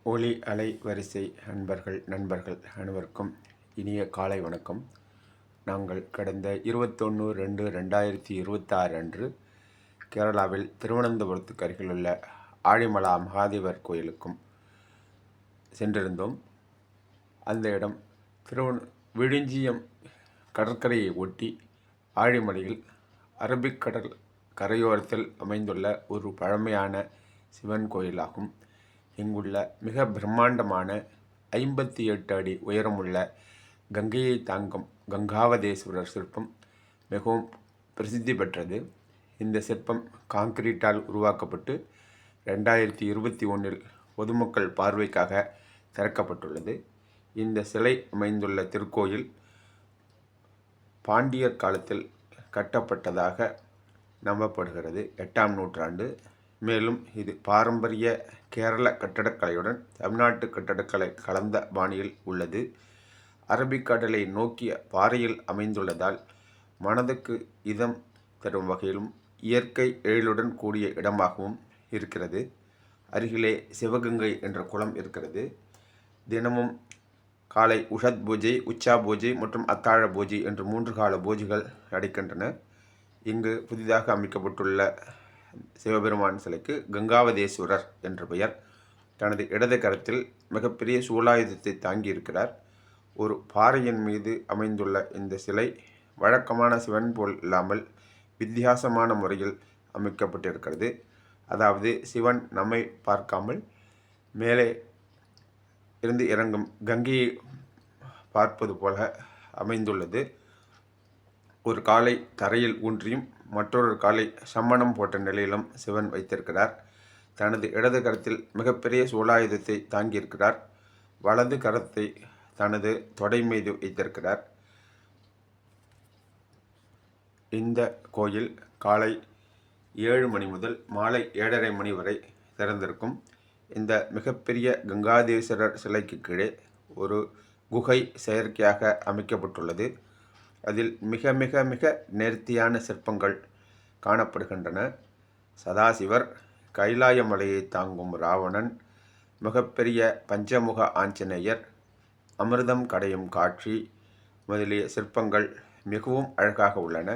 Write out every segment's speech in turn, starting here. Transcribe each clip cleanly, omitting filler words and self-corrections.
ஒலி அலை வரிசை நண்பர்கள் அனைவருக்கும் இனிய காலை வணக்கம். நாங்கள் கடந்த 21/2/2026 அன்று கேரளாவில் திருவனந்தபுரத்துக்கு அருகிலுள்ள ஆழிமலா மகாதேவர் கோயிலுக்கும் சென்றிருந்தோம். அந்த இடம் விழுஞ்சியம் கடற்கரையை ஒட்டி ஆழிமலையில் அரபிக்கடல் கரையோரத்தில் அமைந்துள்ள ஒரு பழமையான சிவன் கோயிலாகும். இங்குள்ள மிக பிரம்மாண்டமான 58 அடி உயரமுள்ள கங்கையை தாங்கும் கங்காவதேஸ்வரர் சிற்பம் மிகவும் பிரசித்தி பெற்றது. இந்த சிற்பம் கான்கிரீட்டால் உருவாக்கப்பட்டு 2021 பொதுமக்கள் பார்வைக்காக திறக்கப்பட்டுள்ளது. இந்த சிலை அமைந்துள்ள திருக்கோயில் பாண்டியர் காலத்தில் கட்டப்பட்டதாக நம்பப்படுகிறது, 8ஆம் நூற்றாண்டு. மேலும் இது பாரம்பரிய கேரள கட்டடக்கலையுடன் தமிழ்நாட்டு கட்டடக்கலை கலந்த பாணியில் உள்ளது. அரபிக்கடலை நோக்கிய பாறையில் அமைந்துள்ளதால் மனதுக்கு இதம் தரும் வகையிலும் இயற்கை எழிலுடன் கூடிய இடமாகவும் இருக்கிறது. அருகிலே சிவகங்கை என்ற குளம் இருக்கிறது. தினமும் காலை உஷத் பூஜை, உச்சா பூஜை மற்றும் அத்தாழ பூஜை என்று 3 கால பூஜைகள் நடக்கின்றன. இங்கு புதிதாக அமைக்கப்பட்டுள்ள சிவபெருமான் சிலைக்கு கங்காவதேஸ்வரர் என்ற பெயர். தனது இடது கரத்தில் மிகப்பெரிய சூலாயுதத்தை தாங்கியிருக்கிறார். ஒரு பாறையின் மீது அமைந்துள்ள இந்த சிலை வழக்கமான சிவன் போல் இல்லாமல் வித்தியாசமான முறையில் அமைக்கப்பட்டிருக்கிறது. அதாவது சிவன் நம்மை பார்க்காமல் மேலே இருந்து இறங்கும் கங்கையை பார்ப்பது போல அமைந்துள்ளது. ஒரு காலை தரையில் ஊன்றியும் மற்றொரு காலை சம்மணம் போட்ட நிலையிலும் சிவன் வைத்திருக்கிறார். தனது இடது கரத்தில் மிகப்பெரிய சூலாயுதத்தை தாங்கியிருக்கிறார். வலது கரத்தை தனது தொடை மீது வைத்திருக்கிறார். இந்த கோயில் காலை 7 மணி முதல் மாலை 7:30 மணி வரை திறந்திருக்கும். இந்த மிகப்பெரிய கங்காதேஸ்வரர் சிலைக்கு கீழே ஒரு குகை செயற்கையாக அமைக்கப்பட்டுள்ளது. அதில் மிக மிக மிக நேர்த்தியான சிற்பங்கள் காணப்படுகின்றன. சதாசிவர், கைலாய மலையை தாங்கும் ராவணன், மிகப்பெரிய பஞ்சமுக ஆஞ்சநேயர், அமிர்தம் கடையும் காட்சி முதலிய சிற்பங்கள் மிகவும் அழகாக உள்ளன.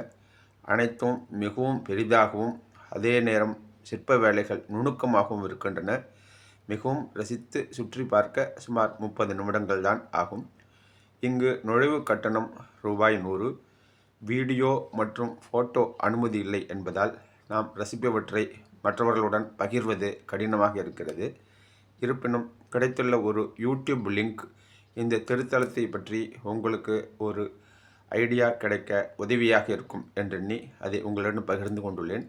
அனைத்தும் மிகவும் பெரிதாகவும் அதே நேரம் சிற்ப வேலைகள் நுணுக்கமாகவும் இருக்கின்றன. மிகவும் ரசித்து சுற்றி பார்க்க சுமார் 30 நிமிடங்கள் தான் ஆகும். இங்கு நுழைவு கட்டணம் ரூபாய் 100. வீடியோ மற்றும் ஃபோட்டோ அனுமதி இல்லை என்பதால் நாம் ரசிப்பவற்றை மற்றவர்களுடன் பகிர்வது கடினமாக இருக்கிறது. இருப்பினும் கிடைத்துள்ள ஒரு யூடியூப் லிங்க் இந்த திருத்தலத்தை பற்றி உங்களுக்கு ஒரு ஐடியா கிடைக்க உதவியாக இருக்கும் என்றெண்ணி அதை உங்களுடன் பகிர்ந்து கொண்டுள்ளேன்.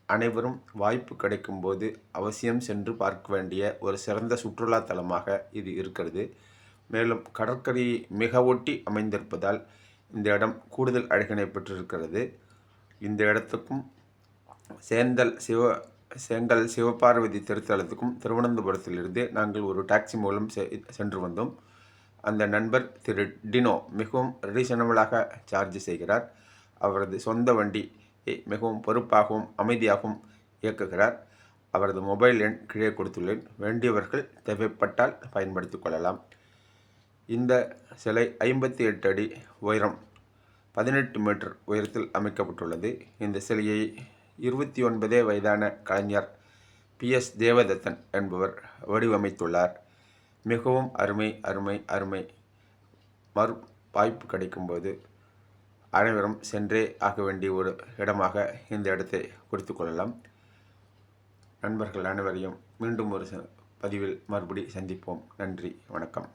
அனைவரும் வாய்ப்பு கிடைக்கும்போது அவசியம் சென்று பார்க்க வேண்டிய ஒரு சிறந்த சுற்றுலா தலமாக இது இருக்கிறது. மேலும் கடற்கரையை மிக ஒட்டி அமைந்திருப்பதால் இந்த இடம் கூடுதல் அழகினை பெற்றிருக்கிறது. இந்த இடத்துக்கும் சேங்கல் சிவபார்வதி திருத்தலத்துக்கும் திருவனந்தபுரத்திலிருந்து நாங்கள் ஒரு டாக்ஸி மூலம் சென்று வந்தோம். அந்த நண்பர் திரு டினோ மிகவும் ரீசனபிளாக சார்ஜ் செய்கிறார். அவரது சொந்த வண்டியை மிகவும் பொறுப்பாகவும் அமைதியாகவும் இயக்குகிறார். அவரது மொபைல் எண் கீழே கொடுத்துள்ளேன். வேண்டியவர்கள் தேவைப்பட்டால் பயன்படுத்திக் கொள்ளலாம். இந்த சிலை 58 அடி உயரம், 18 மீட்டர் உயரத்தில் அமைக்கப்பட்டுள்ளது. இந்த சிலையை 29 வயதான கலைஞர் PS தேவதத்தன் என்பவர் வடிவமைத்துள்ளார். மிகவும் அருமை அருமை அருமை. வாய்ப்பு கிடைக்கும்போது அனைவரும் சென்றே ஆக வேண்டிய ஒரு இடமாக இந்த இடத்தை குறித்து கொள்ளலாம். நண்பர்கள் அனைவரையும் மீண்டும் ஒரு பதிவில் மறுபடி சந்திப்போம். நன்றி, வணக்கம்.